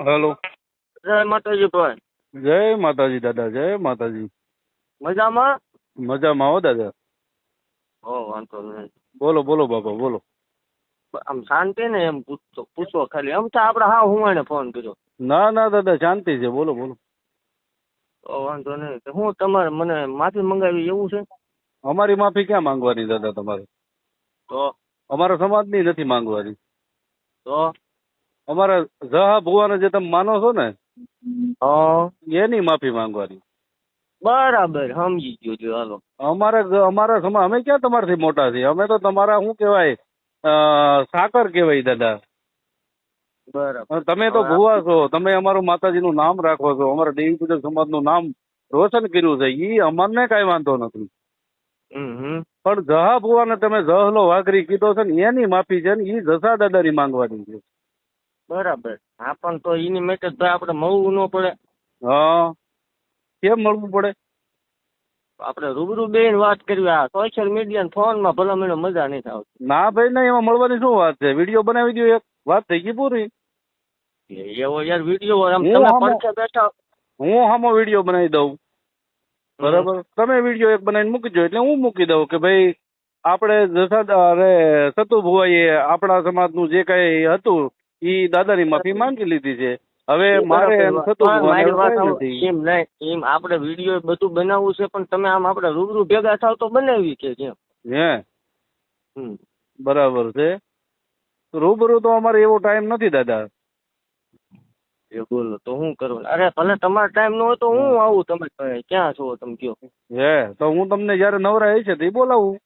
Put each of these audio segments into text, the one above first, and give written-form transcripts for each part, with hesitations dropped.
Hello. જય માતાજી ભાઈ. જય માતાજી દાદા, જય માતાજી. મજામાં? મજામાં હો દાદા. વાંધો નહીં. બોલો બોલો બાપા બોલો. આમ શાંતિ ને એમ પૂછો ખાલી. આમ તો આપણે હા હું એને ફોન કર્યો. ના ના દાદા શાંતિ છે, બોલો બોલો. વાંધો નહીં. હું તમારે મને માફી મંગાવી એવું છે? અમારી માફી ક્યાં માંગવાની દાદા તમારે? તો અમારા સમાજની નથી માંગવાની. તો અમારા જહા ભુવાને જે તમે માનો છો ને હા એની માફી માંગવાની. બરાબર સમજી ગયો જો. હાલો. અમારા સમાજ અમે ક્યાં તમારાથી મોટા છીએ? અમે તો તમારા શું કહેવાય સાકર કહેવાય દાદા. બરાબર. તમે તો ભુવા છો, તમે અમારું માતાજીનું નામ રાખો છો, અમારા દેવી પૂજક સમાજનું નામ રોશન કર્યું છે, ઈ અમને કઈ વાંધો નથી. પણ જહા ભુવાને તમે જહલો વાઘરી કીધો છે ને એની માફી છે ને ઈ જસા દાદાની માંગવાની છે. બરાબર. હા પણ તો એની માટે ભાઈ આપણે મળવું ન પડે? હા કેમ મળવું પડે? આપણે રૂબરૂ બેન વાત કરવી. આ સોશિયલ મીડિયા ફોન માં ભલા મને મજા નહીં આવતી. ના ભાઈ ના, એમાં મળવાની શું વાત છે? વિડીયો બનાવી દો એક, વાત થઈ ગઈ પૂરી. એવો યાર વિડીયો આમ તમે પડખે બેઠા. હું હામો વિડીયો બનાવી દઉં, બરાબર? તમે વિડીયો એક બનાવીને મૂકી દો એટલે હું મૂકી દઉં કે ભાઈ આપણે જસા અરે સતુ ભુવાઈએ આપણા સમાજનું જે કઈ હતું ઈ દાદાની માફી માંગી લીધી છે. હવે મારે સતુ એમ નહીં, એમ આપણે વિડીયો બધું બનાવવું છે પણ તમે આમ આપણે રૂબરૂ ભેગા થાવ તો બનાવી કે કેમ? હે બરાબર છે. રૂબરૂ તો અમારે એવો ટાઈમ નથી દાદા. એ બોલો તો હું કરું? અરે ભલે તમારો ટાઈમ ન હોય તો હું આવું. તમે ક્યાં છો તમે કયો? હે તો હું તમને જયારે નવરા હશે તો બોલાવું,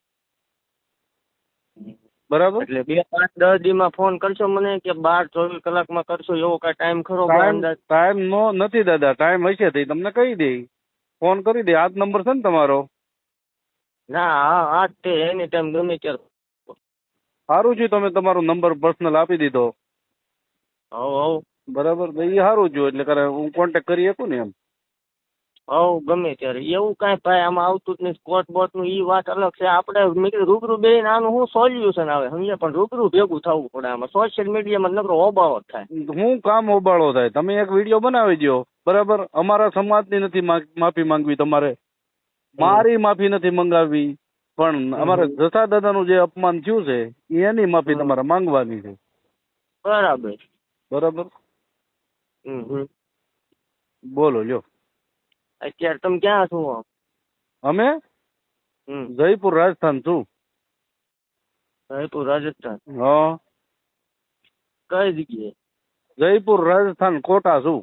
બરાબર? એટલે 2-5-10 દીમાં ફોન કરશો મને કે 12-24 કલાકમાં કરશો એવો કઈ ટાઈમ ખરો? ટાઈમ નો નથી દાદા, ટાઈમ હશે તો તમને કહી દે, ફોન કરી દે. આ જ નંબર છે ને તમારો? ના હા આજ તે એની ટાઈમ ગમે ત્યારે. સારું છે તમે તમારો નંબર પર્સનલ આપી દીધો, હવ બરાબર? એ સારું છે એટલે હું કોન્ટેક્ટ કરી શકું ને એમ. ગમે ત્યારે એવું કાંઈ ભાઈ આમાં આવતું જ નહીં. સ્કોટ બોટ નું ઈ વાત અલગ છે. આપણે મેં કીધું રૂબરૂ બેન આનું શું સોલ્યુશન આવે સમજે, પણ રૂબરૂ ભેગું થવું પડે. આમાં સોશિયલ મીડિયામાં નકરો હોબાળો થાય. હું કામ હોબાળો થાય? તમે એક વિડીયો બનાવી દો, બરાબર? અમારા સમાજની નથી માફી માંગવી તમારે, મારી માફી નથી મંગાવવી, પણ અમારા જસા દાદાનું જે અપમાન થયું છે એની માફી તમારે માંગવાની છે. બરાબર બરાબર. બોલો લ્યો. અત્યારે તમે ક્યાં છો? અમે જયપુર રાજસ્થાન છું. જયપુર રાજસ્થાન? હા. કઈ જગ્યાએ? જયપુર રાજસ્થાન, કોટા છું.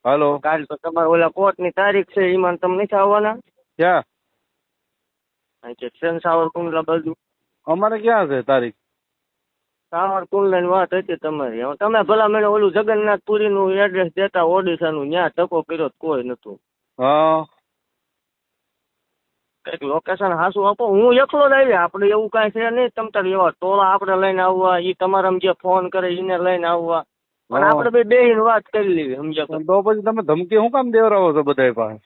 હાલો. કાલ તો તમારે ઓલા કોર્ટ ની તારીખ છે, એમાં તમે નથી આવવાના? ક્યાં? સાવરકુંડલા બાજુ. અમારે ક્યાં છે તારીખ? સાવરકુંડલા ની વાત હતી તમારી. તમે ભલા મને ઓલું જગન્નાથપુરી નું એડ્રેસ દેતા ઓડિશા નું, ત્યાં ધક્કો કર્યો કોઈ નતું. હા કઈક લોકેશન હાસું આપો. હું એકલો જ આવી, આપણે એવું કાંઈ છે નહીં. તમ તાર એવા ટોળા આપણે લઈને આવવા, એ તમારા જે ફોન કરે એને લઈને આવવા, પણ આપણે બે બેહીને વાત કરી લેવી સમજ્યા. તો પછી તમે ધમકી શું કામ દેવરાવો છો બધા પાસે?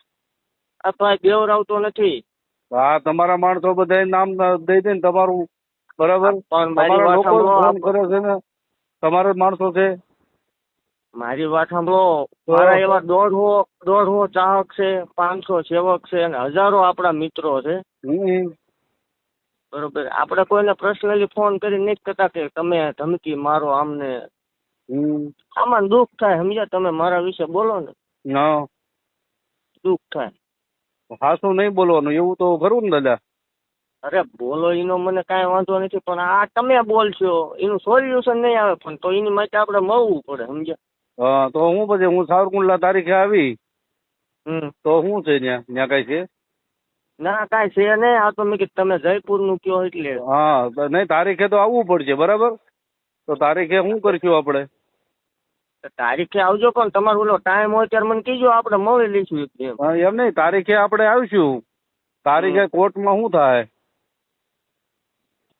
આ ભાઈ દેવરાવતો નથી. હા તમારા માણસો બધા નામ દઈ દે ને તમારું, બરાબર? તમારા લોકો ફોન કરે છે ને, તમારા માણસો છે. મારી વાત સાંભળો, મારા એવા 150 ચાહક છે, 500 સેવક છે અને હજારો આપણા મિત્રો છે, બરોબર? આપણે કોઈને પર્સનલી ફોન કરી નથી કરતા કે તમે ધમકી મારો આમને. આમાં દુઃખ થાય સમજ્યા. તમે મારા વિશે બોલો ને દુઃખ થાય. હાસું નહીં બોલવાનું એવું તો ખરું ને દાદા? અરે બોલો એનો મને કાંઈ વાંધો નથી, પણ આ તમે બોલશો એનું સોલ્યુશન નહીં આવે. પણ તો એની માટે આપણે મળવું પડે સમજ્યા. હા તો હું પછી હું સાવરકુંડલા તારીખે આવી તો શું છે ત્યાં કઈ છે? ના કાંઈ છે નહીં. આ તો મેં કીધું તમે જયપુર નું કયો એટલે. હા નહીં, તારીખે તો આવવું પડશે, બરાબર? તો તારીખે શું કરશું આપણે? તારીખે આવજો, પણ તમારો ઓલો ટાઈમ હોય ત્યારે મને કીજો, આપણે મળી લઈશું. એમ નહીં, તારીખે આપણે આવીશું. તારીખે કોર્ટમાં શું થાય?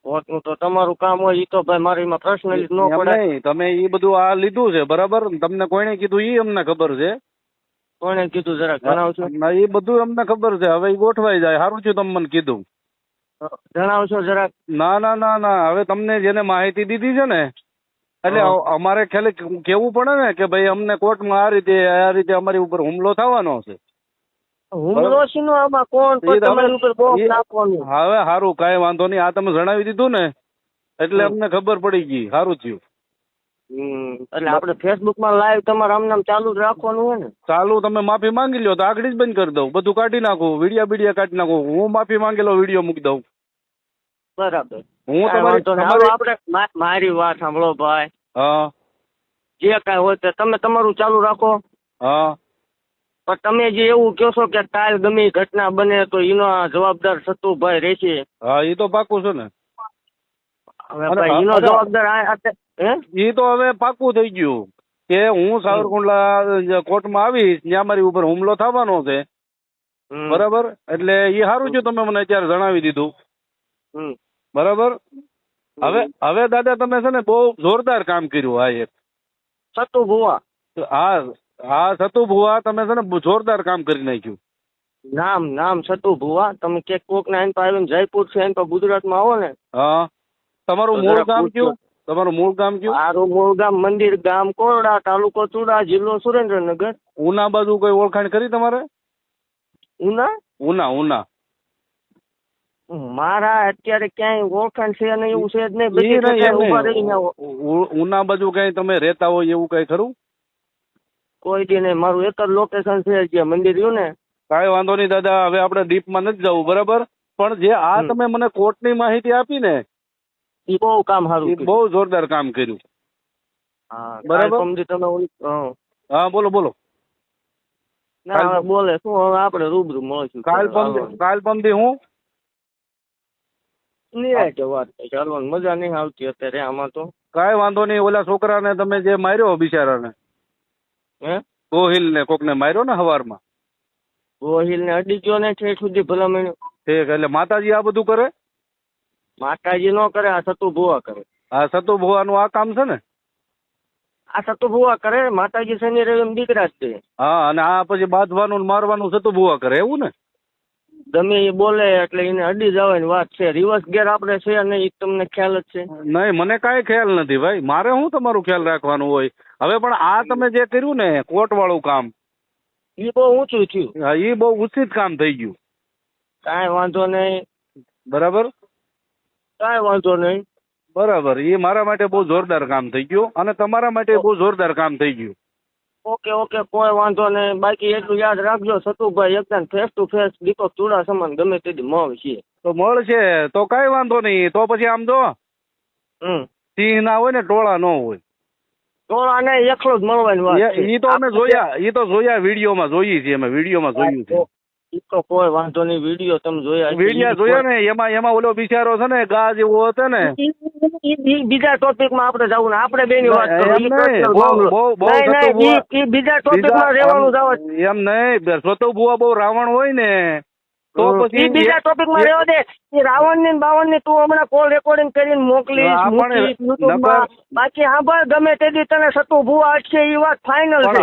કોર્ટનું તો તમારું કામ હોય, એ તો ભાઈ મારે એમાં પર્સનલી ન પડે. નહીં, તમે એ બધું આ લીધું છે, બરાબર? તમને કોઈને કીધું એ અમને ખબર છે. કોને કીધું જરાક જણાવશો? એ બધું અમને ખબર છે, હવે એ ગોઠવાઈ જાય. સારું છે તમે મને કીધું, જણાવશો જરાક? ના ના ના ના, હવે તમને જેને માહિતી દીધી છે ને એટલે અમારે ખ્યાલે કેવું પડે ને કે ભાઈ અમને કોર્ટમાં આ રીતે અમારી ઉપર હુમલો થવાનો છે. હુમલો છે નો આમાં કોણ પણ તમારી ઉપર બોમ્બ નાખવાનું. હવે સારું કાંઈ વાંધો નહીં, આ તમે જણાવી દીધું ને એટલે અમને ખબર પડી ગઈ, સારું થયું. એટલે આપણે ફેસબુક માં લાઈવ તમારે આમ ચાલુ જ રાખવાનું હોય ને. ચાલુ તમે માફી માંગી લ્યો તો આગળ જ બંધ કરી દઉં, બધું કાઢી નાખું, વિડીયા કાઢી નાખું, હું માફી માંગેલો વિડીયો મૂકી દઉં. બરાબર. હું આપણે મારી વાત સાંભળો ભાઈ. હા. જે કાંઈ હોય તે તમે તમારું ચાલુ રાખો. હા. પણ તમે જે એવું કહો છો કે કાલ ગમે ઘટના બને તો એનો જવાબદાર સતુભાઈ રહેશે. હા એ તો પાકું છે ને. હવે ભાઈ એનો જવાબદાર એ તો હવે પાકું થઈ ગયું કે હું સાવરકુંડલા કોર્ટમાં આવીશ, ત્યાં મારી ઉપર હુમલો થવાનો છે. બરાબર, એટલે એ સારું છે તમે મને અત્યારે જણાવી દીધું. બરાબર. હવે દાદા તમે છે ને બહુ જોરદાર કામ કર્યું. આ એક સતુ ભુવા. હા સતુ ભુવા, તમે છે ને જોરદાર કામ કરી નાખ્યું. નામ સતુ ભુવા. તમે કે કોક ના એન પર આવીને જયપુર છે એન પર ગુજરાતમાં આવો ને. હા. તમારું મૂળ ગામ કયું? તમારું મૂળ ગામ કયું? મારું મૂળ ગામ મંદિર ગામ કોરડા, તાલુકો ચુડા, જિલ્લો સુરેન્દ્રનગર. ઉના બાજુ કોઈ ઓળખાણ કરી તમારે? ઉના મારા અત્યારે ક્યાંય ઓળખાણ છે નહીં, એવું છે જ નહીં. ઉના બાજુ કઈ તમે રહેતા હોય એવું કઈ ખરું? કોઈ દી નહીં. મારું એક જ લોકેશન છે જે મંદિર રહ્યું ને. કાંઈ વાંધો નહીં દાદા, હવે આપણે ડીપમાં નથી જવું. બરાબર, પણ જે આ તમે મને કોર્ટની માહિતી આપી ને એ બહુ કામ સારું, બહુ જોરદાર કામ કર્યું. બરાબર. હા બોલો. ના બોલે શું, હવે આપણે રૂબરૂ મળશું. કાલ પમદી હું વાત ચાલવાની મજા નહીં આવતી અત્યારે આમાં તો. કાંઈ વાંધો નહીં. ઓલા છોકરાને તમે જે માર્યો બિચારાને, ગોહિલ ને કોક ને માર્યો ને હવારમાં, ગોહિલ ને અડી ગયો ને ઠેઠ સુધી ભલામણ. ઠીક, એટલે માતાજી આ બધું કરે? માતાજી નો કરે, આ સતુ ભુવા કરે. આ સતુ ભુવાનું આ કામ છે ને? આ સતુ ભુવા કરે. માતાજી શનિ રવિ દીકરા જ છે. હા, અને આ પછી બાંધવાનું મારવાનું સતુ ભુવા કરે, એવું ને? ગમે એ બોલે એટલે એને અડી જવાની વાત છે. રિવર્સ ગેર આપણે છે નહીં, તમને ખ્યાલ જ છે? નહીં, મને કાંઈ ખ્યાલ નથી ભાઈ. મારે શું તમારું ખ્યાલ રાખવાનું હોય? હવે પણ આ તમે જે કર્યું ને કોર્ટ વાળું કામ, એ બહુ ઊંચું થયું. હા, એ બહુ ઉચિત કામ થઈ ગયું. કાંઈ વાંધો નહીં. બરાબર, કાંઈ વાંધો નહીં. બરાબર. એ મારા માટે બહુ જોરદાર કામ થઈ ગયું અને તમારા માટે બહુ જોરદાર કામ થઈ ગયું. ઓકે, કોઈ વાંધો નહીં. બાકી એટલું યાદ રાખજો, સતુભાઈ એકદમ ફેસ ટુ ફેસ દીપક ચુડાસમાને ગમે તેથી મળશે. તો મળશે તો કાંઈ વાંધો નહીં. તો પછી આમ જો સિંહ ના હોય ને ટોળા ન હોય. ટોળા ને એકલો જ મળવાની વાત. એ તો અમે જોયા વિડીયોમાં જોઈએ છીએ, અમે વિડીયોમાં જોયું છે. એ તો કોઈ વાંધો નહીં. વિડીયો તમે જોયા ને, એમાં ઓલો બિચારો છે ને ગા જેવો હતો ને. બીજા ટોપિક માં આપણે જવું ને, આપણે બેની વાત બીજા ટોપિક માં રહેવાનું જવા એમ નહીં. સતુ ભુવા બહુ રાવણ હોય ને તો પછી બીજા ટોપિક માં રહેવા દે. રાવણ ની બાવન ની તું હમણાં કોલ રેકોર્ડિંગ કરીને મોકલીશ. બાકી હા ભાઈ ગમે તે દી તને સતુ ભુવા અટશે એ વાત ફાઇનલ છે.